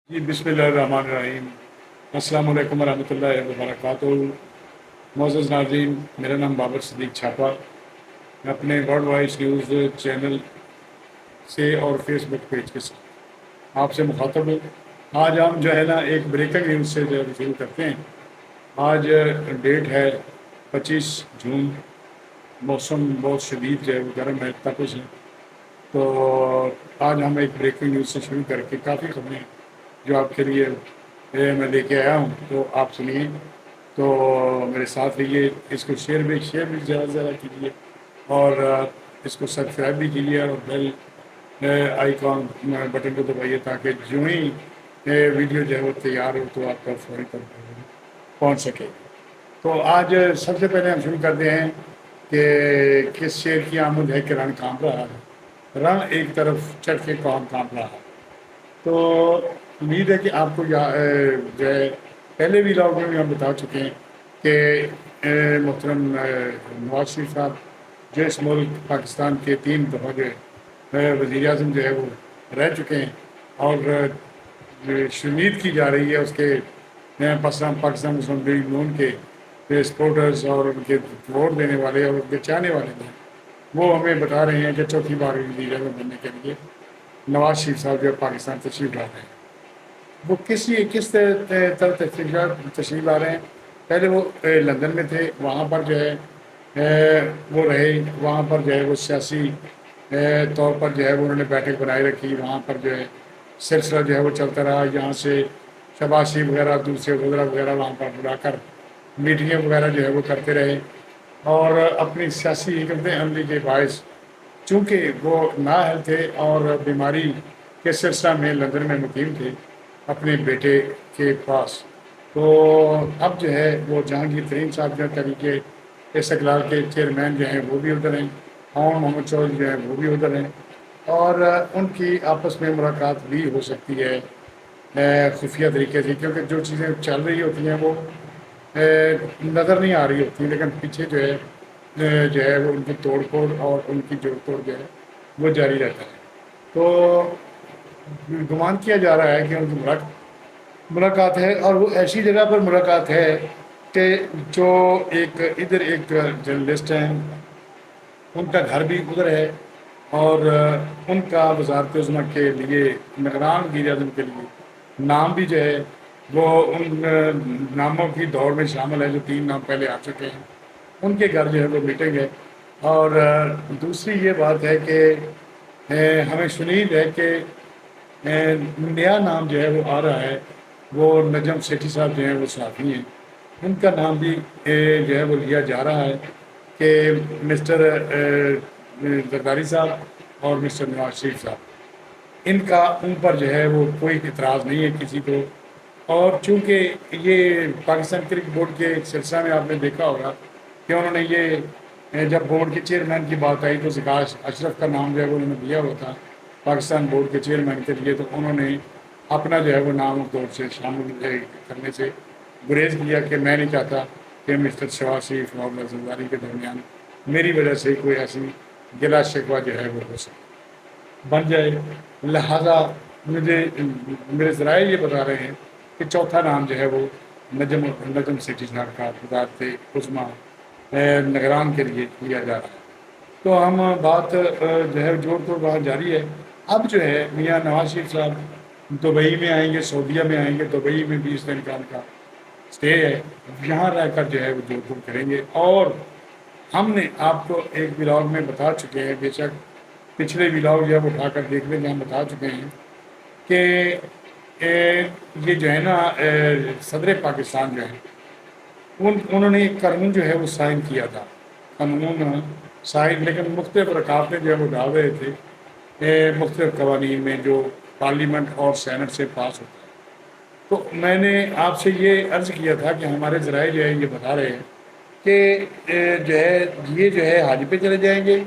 جی بسم اللہ الرحمن الرحیم۔ السلام علیکم ورحمۃ اللہ وبرکاتہ۔ معزز ناظرین، میرا نام بابر صدیق چھاپا، میں اپنے ورلڈ وائز نیوز چینل سے اور فیس بک پیج کے ساتھ آپ سے مخاطب ہوں۔ آج ہم جو ہے نا ایک بریکنگ نیوز سے جو ہے شروع کرتے ہیں۔ آج ڈیٹ ہے 25 جون۔ موسم بہت شدید جو ہے وہ گرم ہے، تپش ہے، تو آج ہم ایک بریکنگ نیوز سے شروع کر کے کافی خبریں جو آپ کے لیے میں لے کے آیا ہوں، تو آپ سنیے، تو میرے ساتھ رہیے۔ اس کو شیئر بھی زیادہ سے زیادہ کیجیے، اور اس کو سبسکرائب بھی کیجیے، اور بیل آئیکن بٹن کو دبائیے تاکہ جو ہی ویڈیو جو ہے وہ تیار ہو تو آپ کا فوری طور پر پہنچ سکے۔ تو آج سب سے پہلے ہم شروع کرتے ہیں کہ کس شعر کی آمد ہے کہ رنگ کانپ رہا ہے، رنگ ایک طرف چڑھ کے کون کانپ رہا ہے۔ تو امید ہے کہ آپ کو جو ہے پہلے بھی لاگ میں بھی ہم بتا چکے ہیں کہ محترم نواز شریف صاحب جو اس ملک پاکستان کے 3 دفعہ جو ہے وزیر اعظم جو ہے وہ رہ چکے ہیں، اور امید کی جا رہی ہے اس کے پاکستان مسلم لیگ نون کے سپورٹرز اور ان کے ووٹ دینے والے اور ان کے چاہنے والے ہیں، وہ ہمیں بتا رہے ہیں کہ چوتھی بار وزیر اعظم بننے کے لیے نواز شریف صاحب جو ہے پاکستان تشریف لا رہے ہیں۔ وہ کس طرح تشریف لا رہے ہیں؟ پہلے وہ لندن میں تھے، وہاں پر جو ہے وہ رہے، وہاں پر جو ہے وہ سیاسی طور پر جو ہے وہ انہوں نے بیٹھک بنائی رکھی، وہاں پر جو ہے سلسلہ جو ہے وہ چلتا رہا، یہاں سے شہباز شریف وغیرہ دوسرے وزراء وغیرہ وہاں پر بلا کر میٹنگیں وغیرہ جو ہے وہ کرتے رہے، اور اپنی سیاسی حکمت عملی کے باعث چونکہ وہ نااہل تھے اور بیماری کے سلسلہ میں لندن میں مقیم تھے اپنے بیٹے کے پاس، تو اب جو ہے وہ جہانگیر ترین صاحب جو تحریک استقلال کے چیئرمین جو ہیں وہ بھی ادھر ہیں، محمد چودھری جو ہیں وہ بھی ادھر ہیں، اور ان کی آپس میں ملاقات بھی ہو سکتی ہے خفیہ طریقے سے، کیونکہ جو چیزیں چل رہی ہوتی ہیں وہ نظر نہیں آ رہی ہوتی، لیکن پیچھے جو ہے وہ ان کی توڑ پھوڑ اور ان کی جوڑ توڑ جو ہے وہ جاری رہتا ہے۔ تو گمان کیا جا رہا ہے کہ ان کی ملاقات ہے، اور وہ ایسی جگہ پر ملاقات ہے کہ جو ادھر ایک جرنلسٹ ہیں، ان کا گھر بھی ادھر ہے، اور ان کا وزارت عظمیٰ کے لیے نگران وزیر اعظم کے لیے نام بھی جو ہے وہ ان ناموں کی دوڑ میں شامل ہے جو 3 نام پہلے آ چکے ہیں، ان کے گھر جو ہے وہ میٹنگ ہے۔ اور دوسری یہ بات ہے کہ ہمیں شنید ہے کہ نیا نام جو ہے وہ آ رہا ہے، وہ نجم سیٹھی صاحب جو ہیں وہ صحافی ہیں، ان کا نام بھی جو ہے وہ لیا جا رہا ہے کہ مسٹر زرداری صاحب اور مسٹر نواز شریف صاحب، ان پر جو ہے وہ کوئی اعتراض نہیں ہے کسی کو، اور چونکہ یہ پاکستان کرکٹ بورڈ کے سلسلہ میں آپ نے دیکھا ہوگا کہ انہوں نے یہ جب بورڈ کے چیئرمین کی بات آئی تو زکاش اشرف کا نام جو ہے وہ انہوں نے دیا ہوا تھا پاکستان بورڈ کے چیئرمین کے لیے، تو انہوں نے اپنا جو ہے وہ نام اس دور سے شامل کرنے سے گریز کیا کہ میں نہیں چاہتا کہ مسٹر شہباز شریف اور زرداری کے درمیان میری وجہ سے کوئی ایسی گلا شکوہ جو ہے وہ ہو سکے بن جائے، لہٰذا میرے ذرائع یہ بتا رہے ہیں کہ چوتھا نام جو ہے وہ نجم سیٹھی صاحب کا وزارت عظمیٰ نگران کے لیے لیا جا رہا ہے۔ تو ہم بات جو ہے جوڑ توڑ بات جاری ہے۔ اب جو ہے میاں نواز شریف صاحب دبئی میں آئیں گے، سعودیہ میں آئیں گے، دبئی میں 20 دن کا ان کا اسٹے ہے، یہاں رہ کر جو ہے وہ جوڑ توڑ کریں گے، اور ہم نے آپ کو ایک ولاگ میں بتا چکے ہیں، بے شک پچھلے ولاگ جو ہے وہ اٹھا کر دیکھ لیں، ہم بتا چکے ہیں کہ یہ جو ہے نا صدر پاکستان جو ہے انہوں نے ایک قانون جو ہے وہ سائن کیا تھا، قانون سائن، لیکن مختلف رکاوٹیں جو ہے وہ ڈال رہے تھے مختلف قوانین میں جو پارلیمنٹ اور سینٹ سے پاس ہوتا ہے۔ تو میں نے آپ سے یہ عرض کیا تھا کہ ہمارے ذرائع جو ہے یہ بتا رہے ہیں کہ جو ہے یہ جو ہے حج پہ چلے جائیں گے،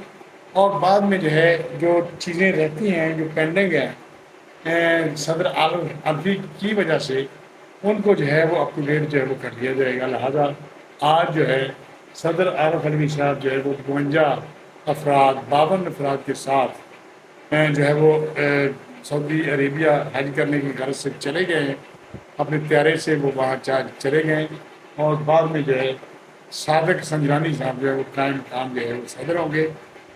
اور بعد میں جو ہے جو چیزیں رہتی ہیں جو پینڈنگ ہیں صدر عارف اھلی کی وجہ سے ان کو جو ہے وہ اپ ٹو ڈیٹ جو ہے وہ کر دیا جائے گا، لہٰذا آج جو ہے صدر عارف اھلی صاحب جو ہے وہ 52 افراد کے ساتھ جو ہے وہ سعودی عربیہ حج کرنے کی غرض سے چلے گئے ہیں، اپنے طیارے سے وہ وہاں چلے گئے ہیں، اور بعد میں جو ہے صادق سنجرانی صاحب جو ہے وہ قائم مقام جو ہے وہ صدر ہوں گے،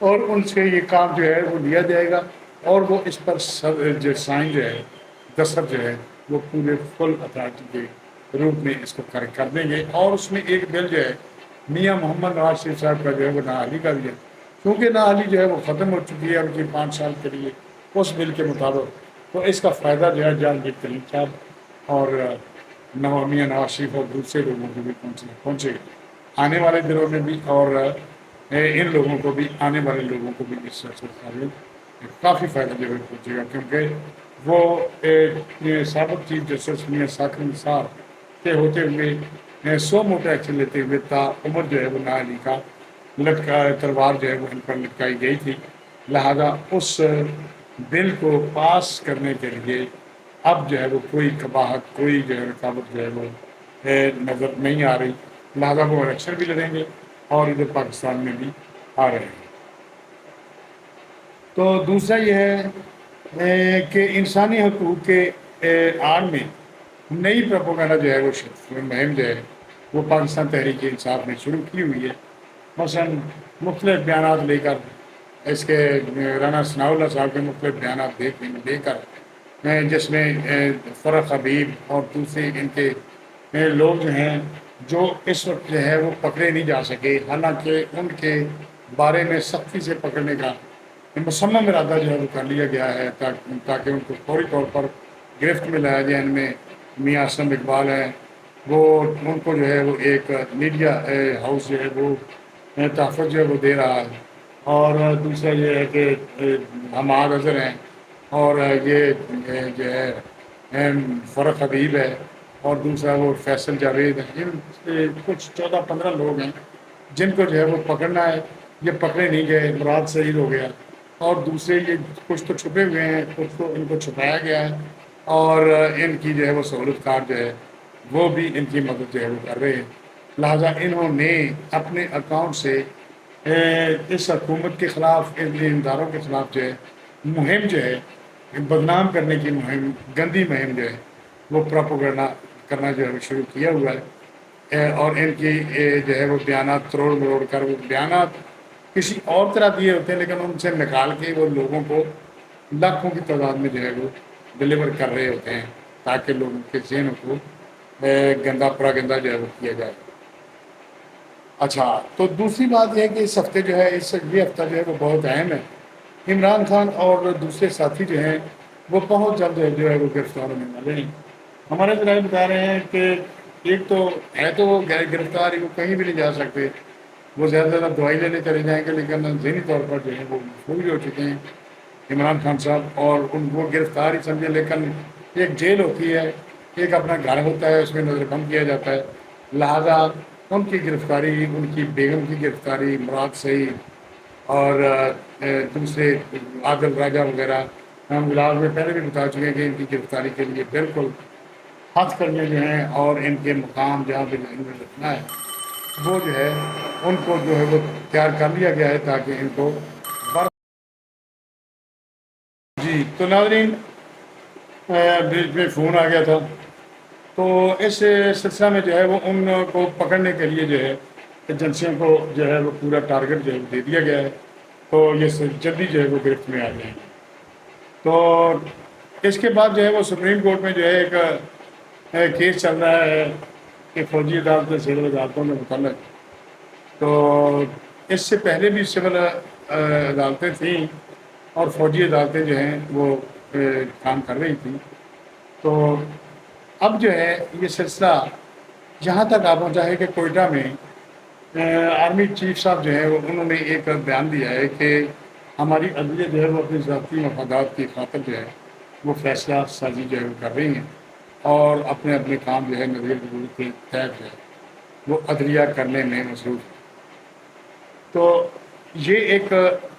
اور ان سے یہ کام جو ہے وہ لیا جائے گا، اور وہ اس پر جو سائن جو ہے دستخط جو ہے وہ پورے فل اتھارٹی کے روپ میں اس کو کر دیں گے۔ اور اس میں ایک بل جو ہے میاں محمد نواز شریف صاحب کا جو ہے وہ نااہلی کا بھی ہے، کیونکہ نااہلی جو ہے وہ ختم ہو چکی ہے اب کی 5 سال کے لیے اس بل کے مطابق، تو اس کا فائدہ جو ہے جہانگیر ترین صاحب اور میاں نواز شریف اور دوسرے لوگوں کو بھی پہنچے گا آنے والے دنوں میں بھی، اور ان لوگوں کو بھی، آنے والے لوگوں کو بھی اس سے کافی فائدہ جو ہے پہنچے گا، کیونکہ وہ سابق چیف جسٹس میاں صادق صاحب کے ہوتے ہوئے 100 موٹر ایکشن لیتے ہوئے تا عمر جو ہے وہ نااہلی کا تلوار جو ہے وہ ان پر لٹکائی گئی تھی، لہذا اس بل کو پاس کرنے کے لیے اب جو ہے وہ کوئی قباحت، کوئی جو ہے رکاوٹ جو ہے وہ نظر نہیں آ رہی، لہذا وہ الیکشن بھی لڑیں گے اور ادھر پاکستان میں بھی آ رہے ہیں۔ تو دوسرا یہ ہے کہ انسانی حقوق کے آڑ میں نئی پروپیگنڈا جو ہے وہ مہم جو ہے وہ پاکستان تحریک انصاف نے شروع کی ہوئی ہے، مثلاً مختلف بیانات لے کر، اس کے رانا ثناء اللہ صاحب کے مختلف بیانات لے کر، جس میں فرق حبیب اور دوسرے ان کے لوگ جو ہیں جو اس وقت جو ہے وہ پکڑے نہیں جا سکے، حالانکہ ان کے بارے میں سختی سے پکڑنے کا مصمم ارادہ جو ہے وہ کر لیا گیا ہے تاکہ ان کو فوری طور پر گرفت میں لایا جائے۔ ان میں میاں اسلم اقبال ہیں، وہ ان کو جو ہے وہ ایک میڈیا ہاؤس جو ہے وہ تحفظ جو ہے وہ دے رہا ہے، اور دوسرا یہ ہے کہ حماد اظہر ہیں، اور یہ جو ہے فرق حبیب ہے، اور دوسرا وہ فیصل جاوید ہے، کچھ 14-15 لوگ ہیں جن کو جو ہے وہ پکڑنا ہے، یہ پکڑے نہیں گئے، مراد شہید ہو گیا، اور دوسرے یہ کچھ تو چھپے ہوئے ہیں، کچھ تو ان کو چھپایا گیا ہے، اور ان کی جو ہے وہ سہولت کار جو ہے وہ بھی ان کی مدد جو ہے وہ کر رہے ہیں، لہٰذا انہوں نے اپنے اکاؤنٹ سے اس حکومت کے خلاف، ان اداروں کے خلاف جو ہے مہم جو ہے بدنام کرنے کی مہم، گندی مہم جو ہے وہ پروپیگنڈا کرنا جو ہے وہ شروع کیا ہوا ہے، اور ان کی جو ہے وہ بیانات تروڑ مروڑ کر، وہ بیانات کسی اور طرح دیے ہوتے ہیں لیکن ان سے نکال کے وہ لوگوں کو لاکھوں کی تعداد میں جو ہے وہ ڈلیور کر رہے ہوتے ہیں تاکہ لوگوں کے ذہنوں کو گندا پراگندہ جو ہے وہ کیا جائے۔ اچھا، تو دوسری بات یہ ہے کہ اس ہفتے جو ہے یہ ہفتہ جو ہے وہ بہت اہم ہے، عمران خان اور دوسرے ساتھی جو ہیں وہ بہت جلد جو ہے وہ گرفتار ہونے والے ہیں۔ ہمارے ذرائع بتا رہے ہیں کہ ایک تو ہے تو وہ گرفتار، وہ کہیں بھی نہیں جا سکتے، وہ زیادہ سے زیادہ دوائی لینے چلے جائیں گے، لیکن ذہنی طور پر جو ہے وہ مفلوج ہو چکے ہیں عمران خان صاحب، اور ان کو گرفتار ہی سمجھے، لیکن ایک جیل ہوتی ہے، ایک اپنا گھر ہوتا ہے، اس میں نظر بند کیا جاتا ہے، لہذا ان کی گرفتاری، ان کی بیگم کی گرفتاری، مراد سعید اور دوسرے عادل راجہ وغیرہ، ہم گلاب میں پہلے بھی بتا چکے ہیں کہ ان کی گرفتاری کے لیے بالکل ہاتھ کرنے جو ہیں اور ان کے مقام جہاں پہ انہیں رکھنا ہے وہ جو ہے ان کو جو ہے وہ تیار کر لیا گیا ہے تاکہ ان کو جی۔ تو ناظرین، بیچ میں فون آ گیا تھا، تو اس سلسلہ میں جو ہے وہ ان کو پکڑنے کے لیے جو ہے ایجنسیوں کو جو ہے وہ پورا ٹارگٹ جو ہے دے دیا گیا ہے، تو یہ جلدی جو ہے وہ گرفت میں آ جائیں گے۔ تو اس کے بعد جو ہے وہ سپریم کورٹ میں جو ہے ایک کیس چل رہا ہے کہ فوجی عدالتیں سول عدالتوں میں متعلق، تو اس سے پہلے بھی سول عدالتیں تھیں اور فوجی عدالتیں جو ہیں وہ کام کر رہی تھیں، تو اب جو ہے یہ سلسلہ یہاں تک آ پہنچا ہے کہ کوئٹہ میں آرمی چیف صاحب جو ہے وہ انہوں نے ایک بیان دیا ہے کہ ہماری عدلیہ جو ہے وہ اپنی ذاتی مفادات کی خاطر جو ہے وہ فیصلہ سازی جو ہے وہ کر رہی ہیں، اور اپنے اپنے کام جو ہے نظیر ضرورت کے تحت جو ہے وہ عدلیہ کرنے میں مصروف ہے۔ تو یہ ایک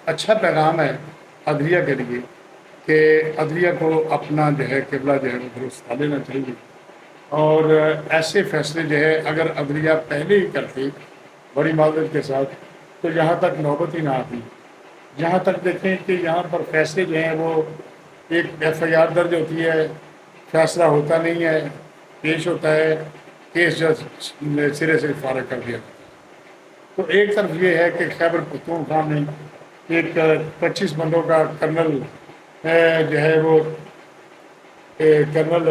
اچھا پیغام ہے عدلیہ کے لیے کہ عدلیہ کو اپنا جو ہے قبلہ جو ہے وہ درست کر لینا چاہیے، اور ایسے فیصلے جو ہے اگر عدلیہ پہلے ہی کرتی بڑی معذرت کے ساتھ تو یہاں تک نوبت ہی نہ آتی۔ یہاں تک دیکھیں کہ یہاں پر فیصلے جو ہیں وہ ایک FIR درج ہوتی ہے، فیصلہ ہوتا نہیں ہے، پیش ہوتا ہے، کیس جو سرے سے فارغ کر دیا۔ تو ایک طرف یہ ہے کہ خیبر پختونخوا میں ایک 25 بندوں کا کرنل جو ہے وہ کرنل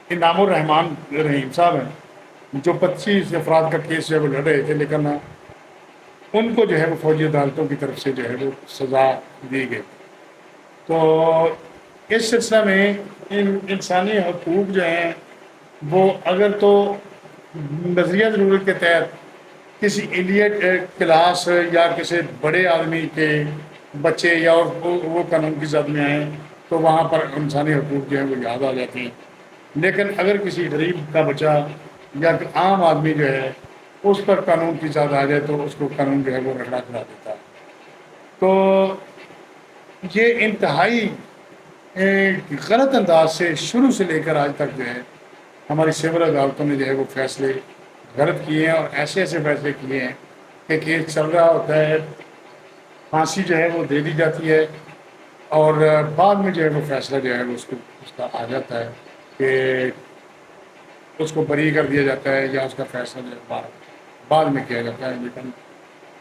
انعام الرحمان رحیم صاحب ہیں، جو 25 افراد کا کیس جو ہے وہ لڑ رہے تھے، لیکن ان کو جو ہے وہ فوجی عدالتوں کی طرف سے جو ہے وہ سزا دی گئی۔ تو اس سلسلہ میں انسانی حقوق جو ہیں وہ اگر تو نظریہ ضرورت کے تحت کسی ایلیٹ کلاس یا کسی بڑے آدمی کے بچے یا وہ قانون کی زد میں آئیں تو وہاں پر انسانی حقوق جو ہیں وہ یاد آ جاتے ہیں، لیکن اگر کسی غریب کا بچہ یا عام آدمی جو ہے اس پر قانون کی زد آ جائے تو اس کو قانون جو ہے وہ رگڑا کرا دیتا ہے۔ تو یہ انتہائی غلط انداز سے شروع سے لے کر آج تک جو ہے ہماری سول عدالتوں نے جو ہے وہ فیصلے غلط کیے ہیں، اور ایسے ایسے فیصلے کیے ہیں کہ کیس چل رہا ہوتا ہے، پھانسی جو ہے وہ دے دی جاتی ہے، اور بعد میں جو ہے وہ فیصلہ جو ہے وہ اس کا آ جاتا ہے کہ اس کو بری کر دیا جاتا ہے یا اس کا فیصلہ جو ہے بعد میں کیا جاتا ہے۔ لیکن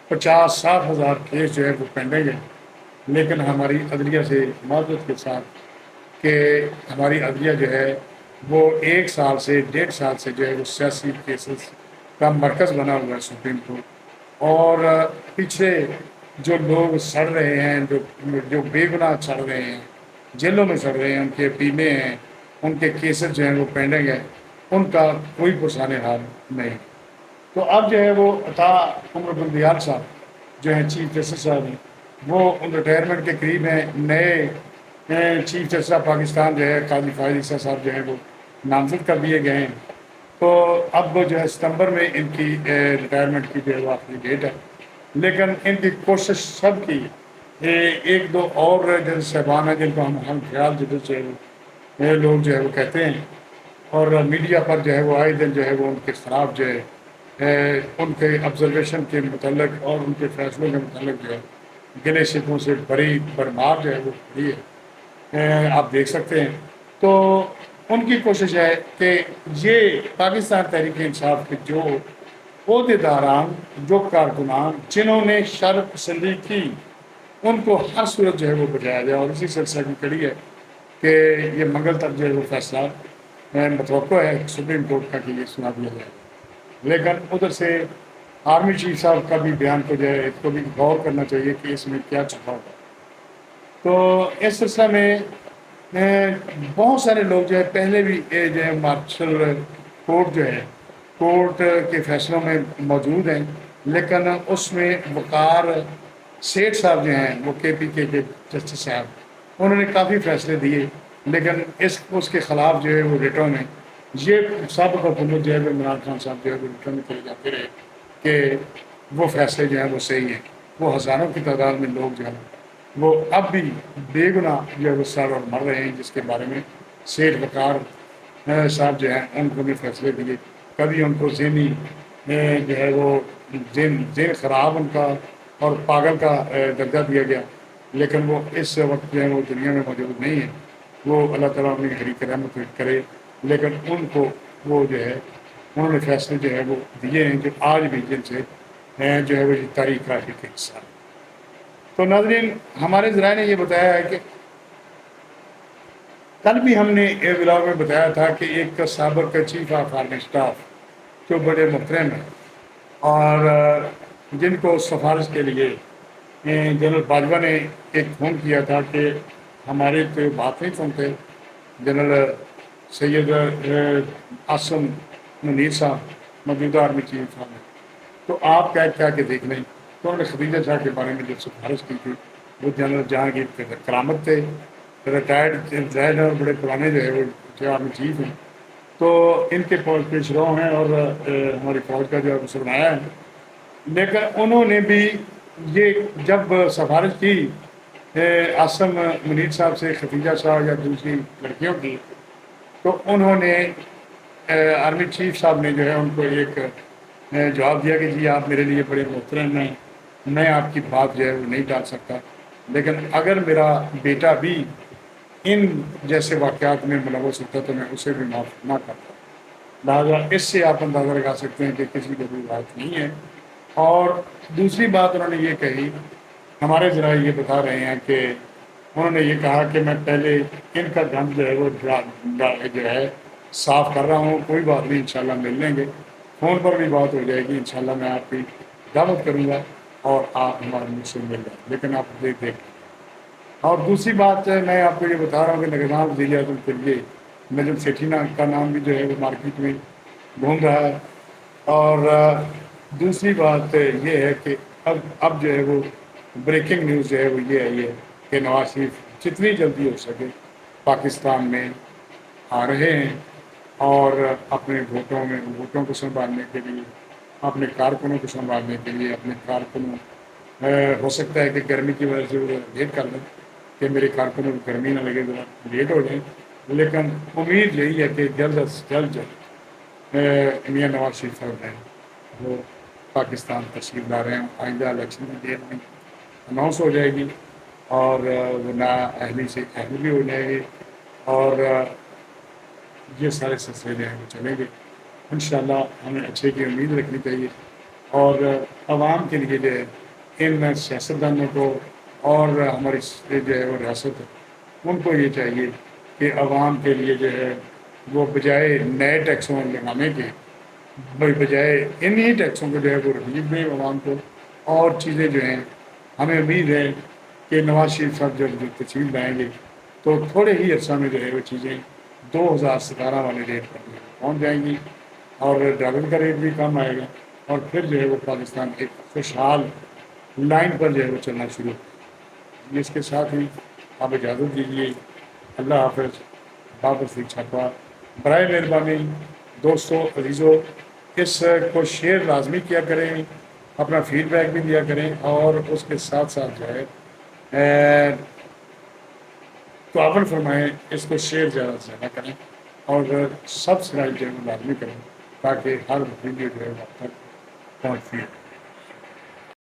50-60 ہزار کیس جو ہے وہ پینڈنگ ہے، لیکن ہماری عدلیہ سے معذرت کے ساتھ کہ ہماری عدلیہ جو ہے وہ 1 سال سے 1.5 سال سے جو ہے وہ سیاسی کیسز کا مرکز بنا ہوا ہے سپریم کورٹ، اور پیچھے جو لوگ سڑ رہے ہیں، جو بے گناہ سڑ رہے ہیں، جیلوں میں سڑ رہے ہیں، ان کے اپیلیں ہیں، ان کے کیسز جو ہیں وہ پینڈنگ ہیں، ان کا کوئی پرسان حال نہیں۔ تو اب جو ہے وہ عطا عمر بندیال صاحب جو ہیں چیف جسٹس صاحب ہیں، وہ ریٹائرمنٹ کے قریب ہیں۔ نئے چیف جسٹس آف پاکستان جو ہے قاضی فائز عیسیٰ صاحب جو ہیں وہ نامزد کر دیے گئے ہیں۔ تو اب جو ہے ستمبر میں ان کی ریٹائرمنٹ کی جو ہے وہ آخری ڈیٹ ہے، لیکن ان کی کوشش سب کی 1-2 اور جج صاحبان ہیں جن کو ہم خیال جدید سے لوگ جو ہے وہ کہتے ہیں، اور میڈیا پر جو ہے وہ آئے دن جو ہے وہ ان کے خلاف جو ہے ان کے آبزرویشن کے متعلق اور ان کے فیصلوں کے متعلق جو ہے گلے شکووں سے بڑی بھرمار جو ہے وہ کھڑی ہے، آپ دیکھ سکتے ہیں۔ تو ان کی کوشش ہے کہ یہ پاکستان تحریک انصاف کے جو عہدے داران، جو کارکنان جنہوں نے شر پسندی کی، ان کو ہر صورت جو ہے وہ بچایا جائے، اور اسی سلسلہ کی کڑی ہے کہ یہ منگل تک جو ہے وہ فیصلہ متوقع ہے سپریم کورٹ کا کہ یہ سنا دیا جائے۔ لیکن ادھر سے آرمی چیف صاحب کا بھی بیان کو جو ہے اس کو بھی غور کرنا چاہیے کہ اس میں کیا چھپا ہوگا۔ تو اس سلسلہ میں بہت سارے لوگ جو ہے پہلے بھی جو ہے مارشل کورٹ جو ہے کورٹ کے فیصلوں میں موجود ہیں، لیکن اس میں وقار سیٹھ صاحب جو ہیں وہ KPK کے جسٹس صاحب، انہوں نے کافی فیصلے دیے، لیکن اس کے خلاف جو ہے وہ ریٹوں میں یہ سابق حکومت جو ہے عمران خان صاحب جو ہے وہ ریٹوں میں چلے جاتے رہے کہ وہ فیصلے جو ہیں وہ صحیح ہیں۔ وہ ہزاروں کی تعداد میں لوگ جو ہیں وہ اب بھی بے گناہ جو ہے وہ سڑ اور مر رہے ہیں، جس کے بارے میں سیٹھ وقار صاحب جو ہیں ان کو بھی فیصلے دیے۔ کبھی ان کو ذہنی جو ہے وہ ذہن خراب ان کا اور پاگل کا درجہ دیا گیا، لیکن وہ اس وقت جو ہے وہ دنیا میں موجود نہیں ہے۔ وہ اللہ تعالیٰ انہیں حریق رحمت کرے، لیکن ان کو وہ جو ہے انہوں نے فیصلے جو ہے وہ دیے ہیں جو آج بھی جن سے جو ہے وہ تاریخ کا ایک حصہ ہے۔ تو ناظرین، ہمارے ذرائع نے یہ بتایا ہے کہ کل بھی ہم نے ولاگ میں بتایا تھا کہ ایک سابق چیف آف آرمی اسٹاف جو بڑے محترم ہیں اور جن کو سفارش کے لیے جنرل باجوہ نے ایک فون کیا تھا کہ ہمارے تو بات نہیں سنتے، جنرل سید عاصم منیر صاحب موجودہ آرمی چیف صاحب ہیں، تو آپ کیا کہ دیکھ لیں۔ تو انہوں نے خدیجہ شاہ کے بارے میں جو سفارش کی تھی، وہ جنرل جہانگیر کرامت تھے، ریٹائرڈ اور بڑے پرانے جو ہے وہ آرمی چیف ہیں، تو ان کے پیش رو ہیں اور ہماری فوج کا جو ہے سرمایہ ہے۔ لیکن انہوں نے بھی یہ جب سفارش کی عاصم منیر صاحب سے، خدیجہ شاہ یا دوسری لڑکیوں کی، تو انہوں نے آرمی چیف صاحب نے جو ہے ان کو ایک جواب دیا کہ جی آپ میرے لیے بڑے محترم ہیں، میں آپ کی بات جو ہے وہ نہیں ٹال سکتا، لیکن اگر میرا بیٹا بھی ان جیسے واقعات میں ملوث ہوتا تو میں اسے بھی معاف نہ کرتا. لہٰذا اس سے آپ اندازہ لگا سکتے ہیں کہ کسی کو کوئی بات نہیں ہے. اور دوسری بات انہوں نے یہ کہی، ہمارے ذرائع یہ بتا رہے ہیں کہ انہوں نے یہ کہا کہ میں پہلے ان کا گند جو ہے وہ جو ہے صاف کر رہا ہوں، کوئی بات نہیں، انشاءاللہ مل لیں گے، فون پر بھی بات ہو جائے گی، انشاءاللہ میں آپ کی دعوت کروں گا اور آپ ہمارے مجھ سے مل جائیں، لیکن آپ دیکھ. اور دوسری بات میں آپ کو یہ بتا رہا ہوں کہ نگران وزیر اعظم کے لیے نجم سیٹھی کا نام بھی جو ہے وہ مارکیٹ میں گھوم رہا ہے. اور دوسری بات یہ ہے کہ اب جو ہے وہ بریکنگ نیوز جو ہے وہ یہ ہے کہ نواز شریف جتنی جلدی ہو سکے پاکستان میں آ رہے ہیں اور اپنے ووٹوں کو سنبھالنے کے لیے، اپنے کارکنوں کو سنبھالنے کے لیے، اپنے کارکنوں ہو سکتا ہے کہ گرمی کی وجہ سے وہ لیٹ کر لیں کہ میرے کارکنوں کو گرمی نہ لگے، ذرا لیٹ ہو جائیں، لیکن امید یہی ہے کہ جلد از جلد میاں نواز شریف صاحب ہیں وہ پاکستان تشریف لا رہے ہیں. آئندہ الیکشن کی ڈیٹ میں اناؤنس ہو جائے گی اور وہ نہ اہلی سے اہلی بھی ہو جائے گی اور یہ سارے سلسلے جو ہیں وہ چلیں گے. انشاءاللہ ہمیں اچھے کی امید رکھنی چاہیے اور عوام کے لیے جو ہے ان سیاستدانوں کو اور ہماری جو ہے وہ ریاست ان کو یہ چاہیے کہ عوام کے لیے جو ہے وہ بجائے نئے ٹیکسوں لگانے کے بجائے انہی ٹیکسوں کو جو ہے وہ ریلیف دیں عوام کو. اور چیزیں جو ہیں ہمیں امید ہے کہ نواز شریف صاحب جب تشریف لائیں گے تو تھوڑے ہی عرصہ میں جو ہے وہ چیزیں 2017 والے ریٹ پر پہنچ جائیں گی اور ڈالر کا ریٹ بھی کم آئے گا اور پھر جو ہے وہ پاکستان ایک خوشحال لائن پر جو ہے وہ چلنا شروع ہو. اس کے ساتھ ہی آپ اجازت دیجیے. اللہ حافظ. بابر سے چھپا. برائے مہربانی دوستوں عزیزوں اس کو شیئر لازمی کیا کریں، اپنا فیڈ بیک بھی دیا کریں اور اس کے ساتھ ساتھ جو ہے تعاون فرمائیں، اس کو شیئر زیادہ سے زیادہ کریں اور سبسکرائب جو ہے وہ لازمی کریں تاکہ ہر ویڈیو جو ہے وہ آپ تک پہنچتی ہے.